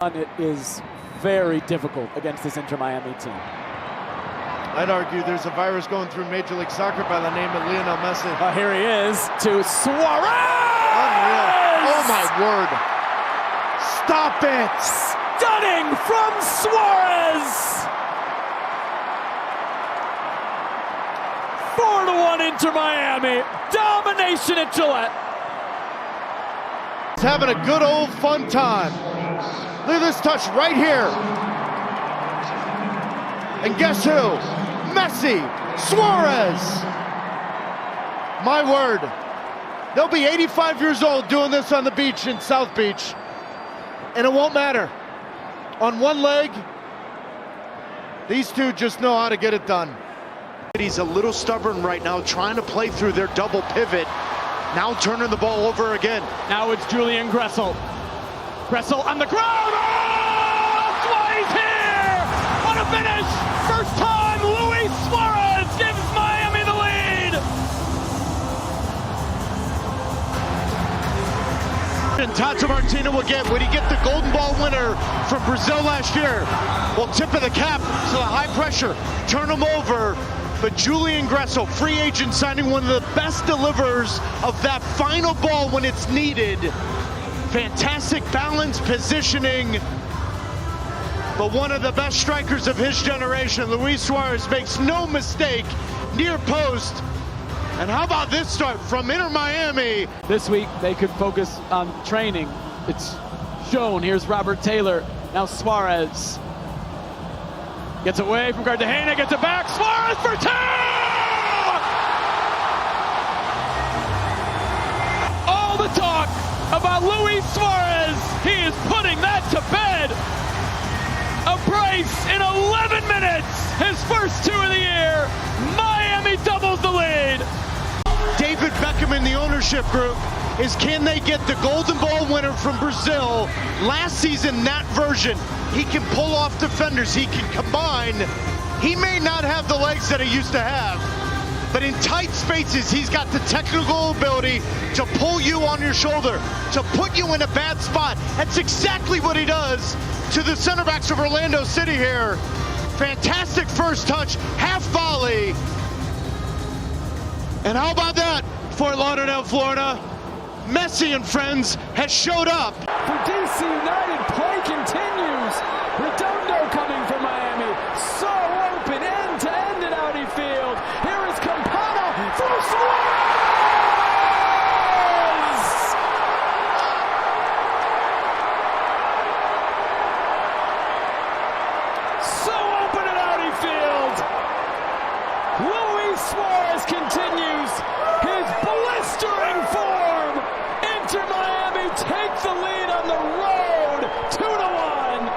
It is very difficult against this Inter Miami team. I'd argue there's a virus going through Major League Soccer by the name of Lionel Messi. Here he is to Suarez! Unreal. Oh my word. Stop it! Stunning from Suarez! 4-1 Inter Miami. Domination at Gillette. He's having a good old fun time. Look at this touch right here. And guess who? Messi, Suarez. My word. They'll be 85 years old doing this on the beach in South Beach. And it won't matter. On one leg, these two just know how to get it done. He's a little stubborn right now, trying to play through their double pivot. Now turning the ball over again. Now it's Julian Gressel. Gressel on the ground. Oh, that's why he's here. What a finish. First time Luis Suárez gives Miami the lead. And Tata Martino will get, would he get the Golden Ball winner from Brazil last year? Well, tip of the cap to the high pressure. Turn him over. But Julian Gressel, free agent, signing one of the best deliverers of that final ball when it's needed. Fantastic balance, positioning. But one of the best strikers of his generation, Luis Suárez, makes no mistake, near post. And how about this start from Inter Miami? This week they could focus on training. It's shown. Here's Robert Taylor. Now Suarez. Gets away from Cartagena, gets it back. Suarez for two! All the talk about Luis Suarez. He is putting that to bed. A brace in 11 minutes. His first two of the year. Miami doubles the lead. David Beckham in the ownership group is, can they get the Golden Ball winner from Brazil? Last season, that version. He can pull off defenders, he can combine. He may not have the legs that he used to have, but in tight spaces, he's got the technical ability to pull you on your shoulder, to put you in a bad spot. That's exactly what he does to the center backs of Orlando City here. Fantastic first touch, half volley. And how about that, Fort Lauderdale, Florida? Messi and friends has showed up. For DC United, play continues. Redondo coming from Miami. So open, end to end in Audi Field. Here is Campana for Suarez! So open in Audi Field. Luis Suarez continues his blistering form. Inter Miami take the lead on the road, 2-1.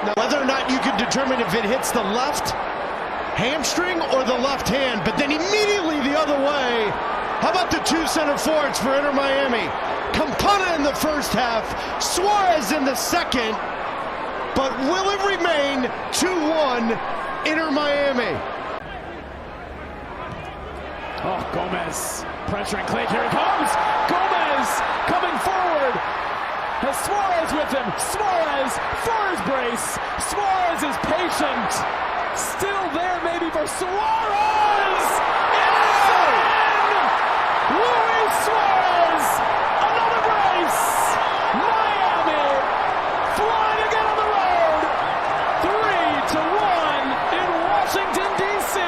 Now, whether or not you can determine if it hits the left hamstring or the left hand, but then immediately the other way. How about the two center forwards for Inter Miami? Campana in the first half, Suarez in the second, but will it remain 2-1 Inter Miami? Oh, Gomez pressuring Clegg. Here he comes. Gomez coming forward. Has Suarez with him. Suarez for his brace. Suarez is patient. Still there maybe for Suarez. It is in! Luis Suarez. Another brace. Miami flying again on the road. 3-1 in Washington, D.C.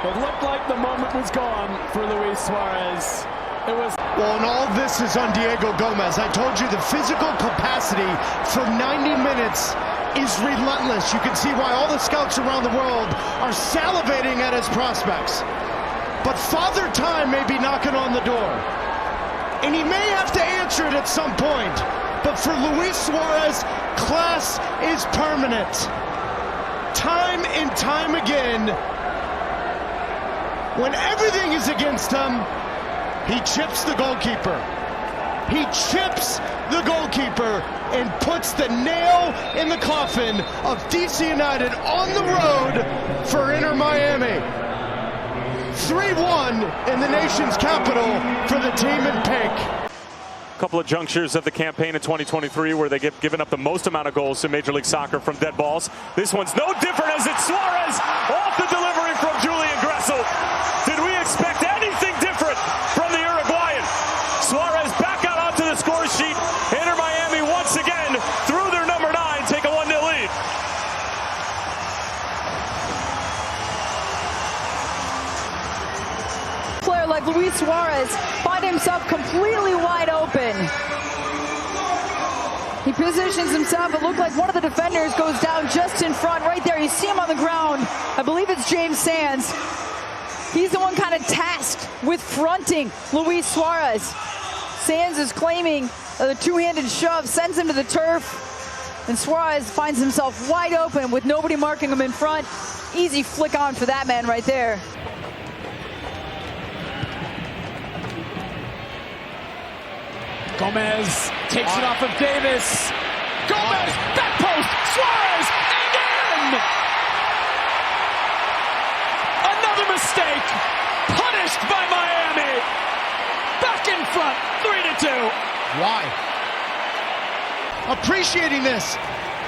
It looked like the moment was gone for Luis Suarez. It was. Well, and all this is on Diego Gomez. I told you the physical capacity for 90 minutes is relentless. You can see why all the scouts around the world are salivating at his prospects. But Father Time may be knocking on the door. And he may have to answer it at some point. But for Luis Suarez, class is permanent. Time and time again, when everything is against him, he chips the goalkeeper. He chips the goalkeeper and puts the nail in the coffin of DC United on the road for Inter Miami. 3-1 in the nation's capital for the team in pink. Couple of junctures of the campaign in 2023 where they get given up the most amount of goals to Major League Soccer from dead balls. This one's no different as it's Suarez off the delivery from Julian Gressel. Did we expect anything different from the Uruguayan? Suarez back out onto the score sheet. Inter Miami once again through their number 9 take a 1-0 lead. Player like Luis Suárez find himself completely wide open. He positions himself. It looked like one of the defenders goes down just in front right there. You see him on the ground. I believe it's James Sands. He's the one kind of tasked with fronting Luis Suárez. Sands is claiming the two-handed shove sends him to the turf, and Suarez finds himself wide open with nobody marking him in front. Easy flick on for that man right there. Gomez takes it off of Davis. Gomez, back post, Suarez, and in! Another mistake, punished by Miami. Back in front, 3-2. Why? Appreciating this,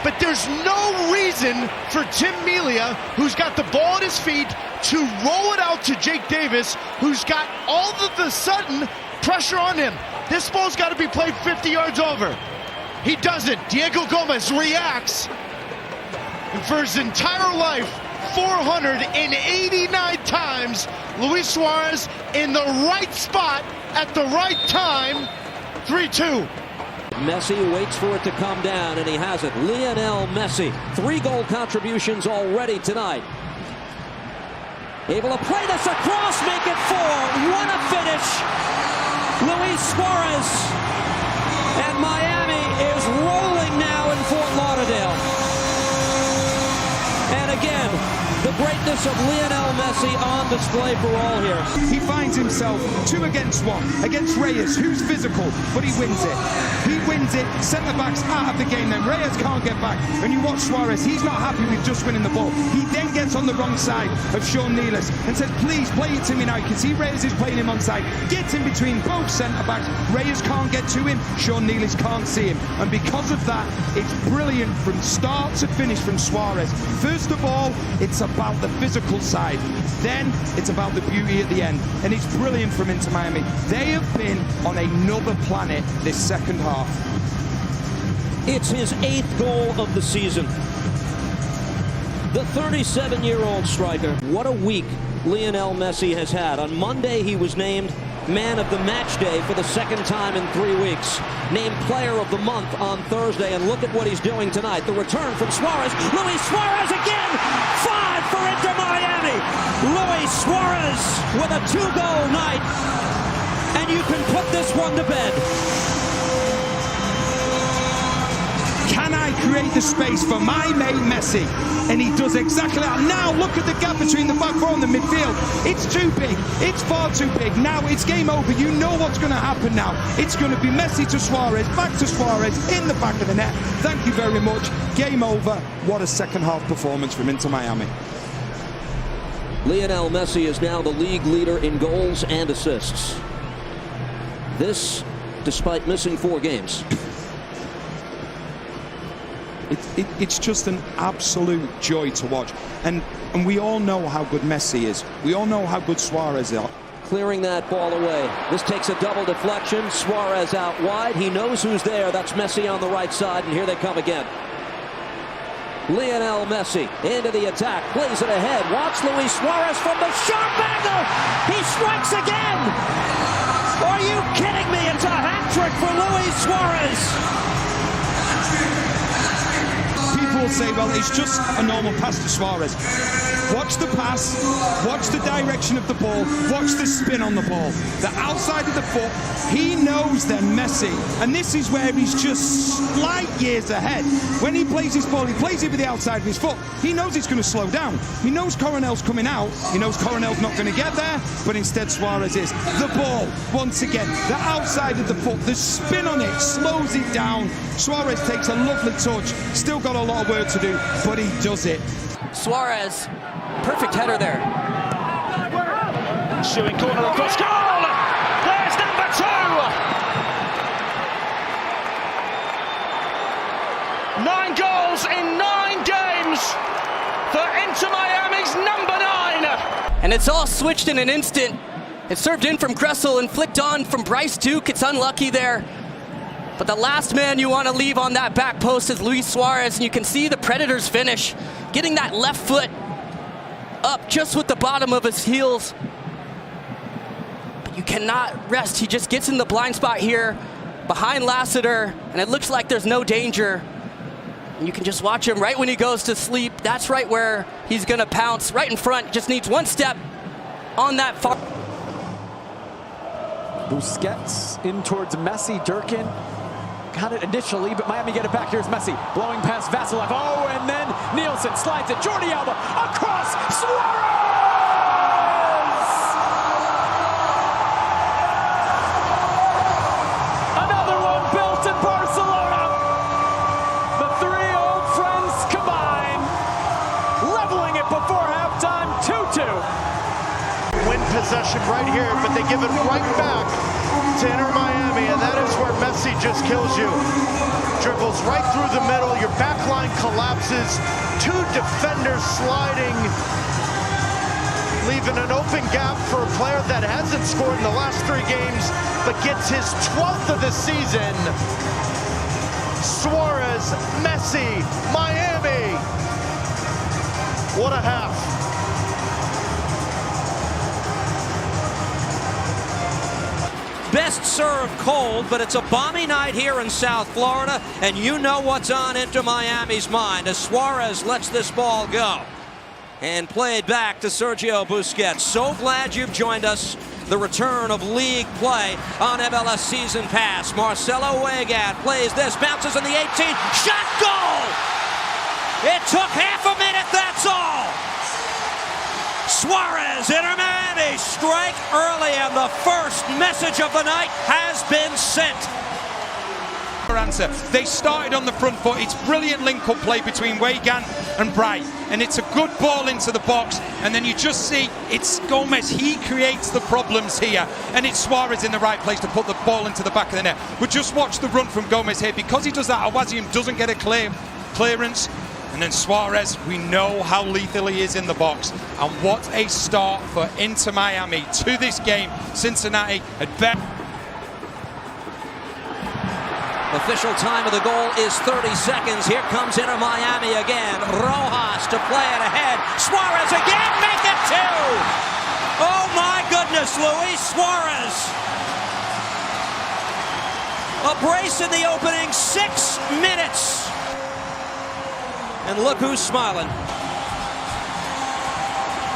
but there's no reason for Tim Melia, who's got the ball at his feet, to roll it out to Jake Davis, who's got all of the sudden pressure on him. This ball's got to be played 50 yards over. He doesn't. Diego Gomez reacts. And for his entire life, 489 times, Luis Suarez in the right spot at the right time. 3-2. Messi waits for it to come down, and he has it. Lionel Messi, 3 goal contributions already tonight. Able to play this across, make it 4. What a finish. Luis Suarez, and Miami is rolling now in Fort Lauderdale. And again, the greatness of Lionel Messi on display for all here. He finds himself 2 against 1 against Reyes, who's physical, but he wins it. He wins it, centre-back's out of the game, then Reyes can't get back. And you watch Suarez, he's not happy with just winning the ball. He then gets on the wrong side of Sean Nealis and says, please play it to me now. You can see Reyes is playing him onside. Gets in between both centre-backs. Reyes can't get to him, Sean Nealis can't see him. And because of that, it's brilliant from start to finish from Suarez. First of all, it's about the physical side. Then it's about the beauty at the end. And it's brilliant from Inter Miami. They have been on another planet this second half. It's his 8th goal of the season. The 37-year-old striker. What a week Lionel Messi has had. On Monday, he was named Man of the Match Day for the 2nd time in 3 weeks. Named Player of the Month on Thursday, and look at what he's doing tonight. The return from Suarez. Luis Suarez again! 5 for Inter Miami! Luis Suarez with a 2-goal night. And you can put this one to bed. Can I create the space for my mate Messi? And he does exactly that. Now look at the gap between the back four and the midfield. It's too big. It's far too big. Now it's game over. You know what's going to happen now. It's going to be Messi to Suarez, back to Suarez, in the back of the net. Thank you very much. Game over. What a second half performance from Inter Miami. Lionel Messi is now the league leader in goals and assists. This, despite missing 4 games. It's just an absolute joy to watch. And we all know how good Messi is. We all know how good Suarez is. Clearing that ball away. This takes a double deflection. Suarez out wide. He knows who's there. That's Messi on the right side, and here they come again. Lionel Messi into the attack. Plays it ahead. Watch Luis Suarez from the sharp angle. He strikes again. Are you kidding me? It's a hat trick for Luis Suarez. People will say, well, it's just a normal pass to Suarez. Watch the pass, watch the direction of the ball, watch the spin on the ball. The outside of the foot, he knows then Messi. And this is where he's just slight years ahead. When he plays his ball, he plays it with the outside of his foot. He knows it's going to slow down. He knows Coronel's coming out. He knows Coronel's not going to get there, but instead Suarez is. The ball, once again, the outside of the foot, the spin on it slows it down. Suarez takes a lovely touch. Still got a lot of work to do, but he does it. Suarez, perfect header there. Shooting corner across goal. There's number 2. 9 goals in 9 games for Inter Miami's number 9. And it's all switched in an instant. It's served in from Gressel and flicked on from Bryce Duke. It's unlucky there. But the last man you want to leave on that back post is Luis Suárez, and you can see the Predators finish, getting that left foot up just with the bottom of his heels. But you cannot rest. He just gets in the blind spot here behind Lassiter, and it looks like there's no danger. And you can just watch him right when he goes to sleep. That's right where he's going to pounce, right in front. Just needs one step on that far. Busquets in towards Messi. Durkin got it initially, but Miami get it back. Here's Messi blowing past Vasilev. Oh, and then Nielsen slides it. Jordi Alba across. Suarez! Another one built in Barcelona. The 3 old friends combine, leveling it before halftime. 2-2. Win possession right here, but they give it right back to Inter Miami, and that is where Messi just kills you. Dribbles right through the middle, your back line collapses, 2 defenders sliding, leaving an open gap for a player that hasn't scored in the last 3 games, but gets his 12th of the season. Suarez, Messi, Miami. What a half. Best served cold, but it's a balmy night here in South Florida, and you know what's on Inter Miami's mind as Suarez lets this ball go. And played back to Sergio Busquets. So glad you've joined us. The return of league play on MLS Season Pass. Marcelo Weigand plays this, bounces in the 18, shot, goal! It took half a minute, that's all! Suarez, Inter Miami strike early, and the first message of the night has been sent. Answer. They started on the front foot. It's brilliant link-up play between Weigand and Bright, and it's a good ball into the box, and then you just see it's Gomez. He creates the problems here, and it's Suarez in the right place to put the ball into the back of the net. But just watch the run from Gomez here. Because he does that, Awaziem doesn't get a clearance. And then Suarez, we know how lethal he is in the box. And what a start for Inter Miami to this game. Cincinnati had bet. Official time of the goal is 30 seconds. Here comes Inter Miami again. Rojas to play it ahead. Suarez again, make it 2. Oh my goodness, Luis Suarez. A brace in the opening 6 minutes. And look who's smiling.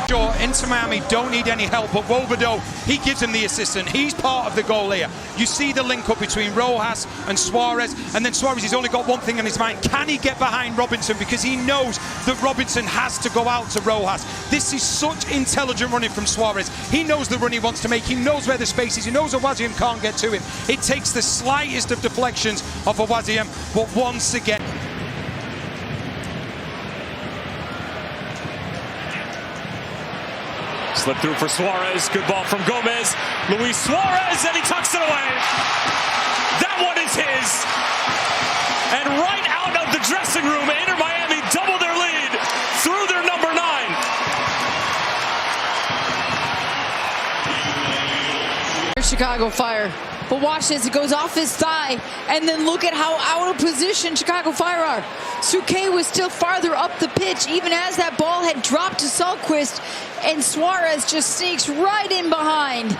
Sure, Inter Miami don't need any help, but Wobodo, he gives him the assist, and he's part of the goal here. You see the link up between Rojas and Suarez, and then Suarez, he's only got one thing in his mind. Can he get behind Robinson? Because he knows that Robinson has to go out to Rojas. This is such intelligent running from Suarez. He knows the run he wants to make. He knows where the space is. He knows Awaziem can't get to him. It takes the slightest of deflections of Awaziem, but once again... Slip through for Suarez. Good ball from Gomez. Luis Suarez, and he tucks it away. That one is his. And right out of the dressing room, Inter Miami double their lead through their number 9. Chicago Fire. But watch this, it goes off his thigh, and then look at how out of position Chicago Fire are. Souquet was still farther up the pitch, even as that ball had dropped to Salquist, and Suarez just sneaks right in behind,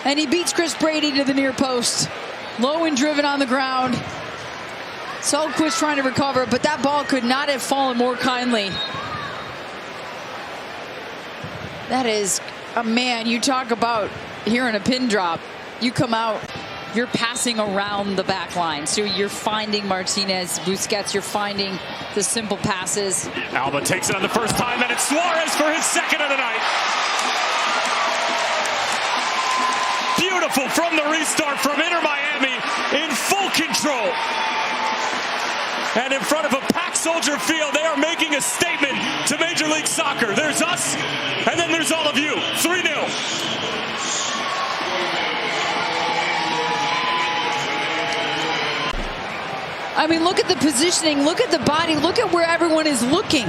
and he beats Chris Brady to the near post. Low and driven on the ground. Selquist trying to recover, but that ball could not have fallen more kindly. That is a man, you talk about hearing a pin drop. You come out, you're passing around the back line. So you're finding Martinez, Busquets, you're finding the simple passes. Alba takes it on the first time, and it's Suarez for his second of the night. Beautiful from the restart from Inter Miami in full control. And in front of a packed Soldier Field, they are making a statement to Major League Soccer. There's us, and then there's all of you. 3-0. I mean, look at the positioning, look at the body, look at where everyone is looking.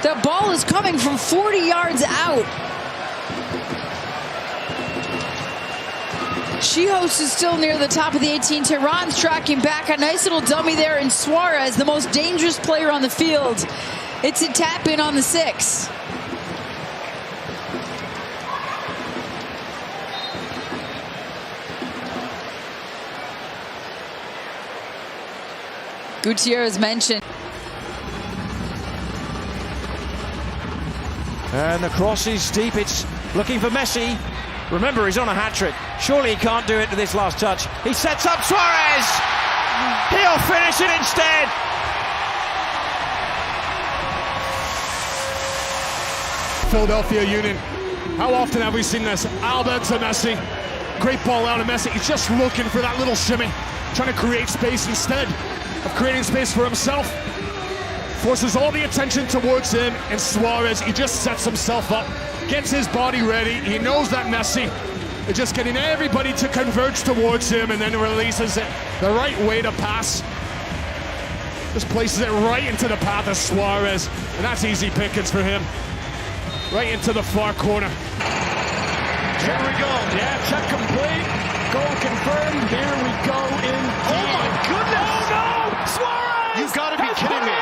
The ball is coming from 40 yards out. Chihos is still near the top of the 18. Tehran's tracking back. A nice little dummy there in Suarez, the most dangerous player on the field. It's a tap in on the 6. Gutierrez mentioned. And the cross is deep. It's looking for Messi. Remember, he's on a hat-trick. Surely he can't do it to this last touch. He sets up Suarez. He'll finish it instead. Philadelphia Union. How often have we seen this? Alba to Messi. Great ball out of Messi. He's just looking for that little shimmy. Trying to create space instead of creating space for himself. Forces all the attention towards him, and Suarez, he just sets himself up. Gets his body ready. He knows that Messi is just getting everybody to converge towards him, and then releases it the right way to pass. Just places it right into the path of Suarez, and that's easy pickings for him. Right into the far corner. Here we go. Yeah, check complete. Goal confirmed. Here we go in. Oh my goodness! Oh no! Suarez! You've got to be kidding me.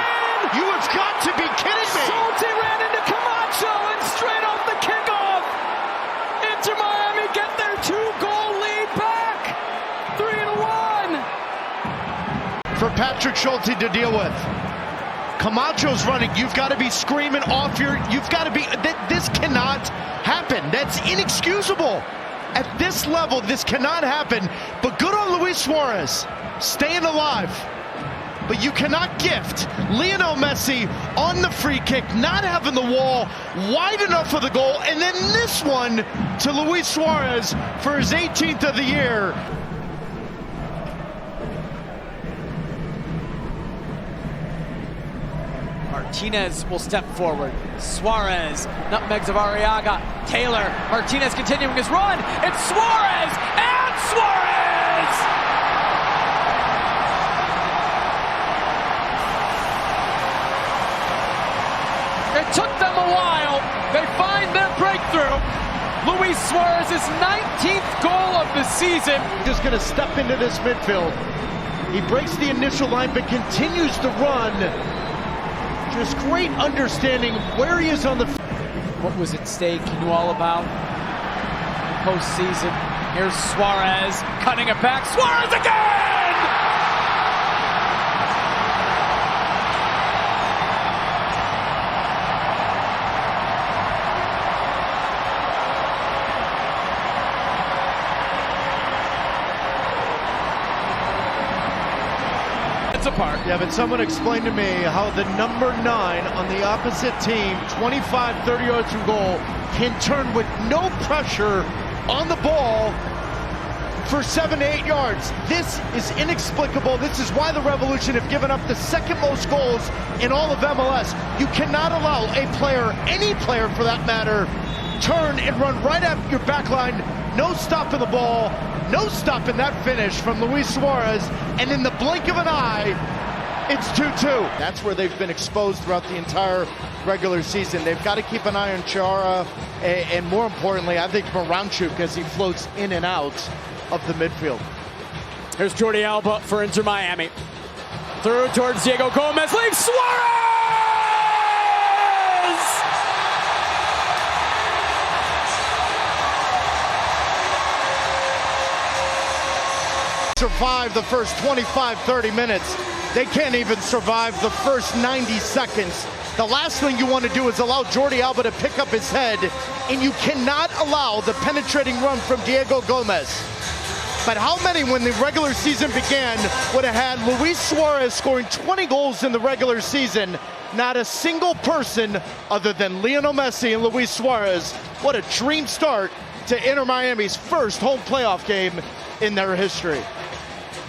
You have got to be kidding me. Schulte ran into Camacho and straight off the kickoff. Inter Miami get their 2-goal lead back. 3-1. For Patrick Schulte to deal with. Camacho's running. You've got to be screaming off your. You've got to be. This cannot happen. That's inexcusable. At this level, this cannot happen. But good on Luis Suarez, staying alive. But you cannot gift Lionel Messi on the free kick, not having the wall wide enough for the goal, and then this one to Luis Suarez for his 18th of the year. Martinez will step forward. Suarez, nutmegs of Arriaga. Taylor, Martinez continuing his run. It's Suarez, and Suarez! It took them a while. They find their breakthrough. Luis Suarez's 19th goal of the season. Just going to step into this midfield. He breaks the initial line, but continues to run. Just great understanding where he is on the. What was at stake, he knew all about. Postseason. Here's Suarez, cutting it back. Suarez again! Apart. Yeah, but someone explained to me how the number 9 on the opposite team, 25, 30 yards from goal, can turn with no pressure on the ball for 7 to 8 yards. This is inexplicable. This is why the Revolution have given up the second most goals in all of MLS. You cannot allow a player, any player for that matter, turn and run right at your back line. No stopping the ball. No stopping that finish from Luis Suarez, and in the blink of an eye, it's 2-2. That's where they've been exposed throughout the entire regular season. They've got to keep an eye on Chara, and more importantly, I think Moranchuk as he floats in and out of the midfield. Here's Jordi Alba for Inter Miami. Through towards Diego Gomez, leaves Suarez! Survive the first 25, 30 minutes. They can't even survive the first 90 seconds. The last thing you want to do is allow Jordi Alba to pick up his head, and you cannot allow the penetrating run from Diego Gomez. But how many, when the regular season began, would have had Luis Suarez scoring 20 goals in the regular season? Not a single person other than Lionel Messi and Luis Suarez. What a dream start to Inter Miami's first home playoff game in their history.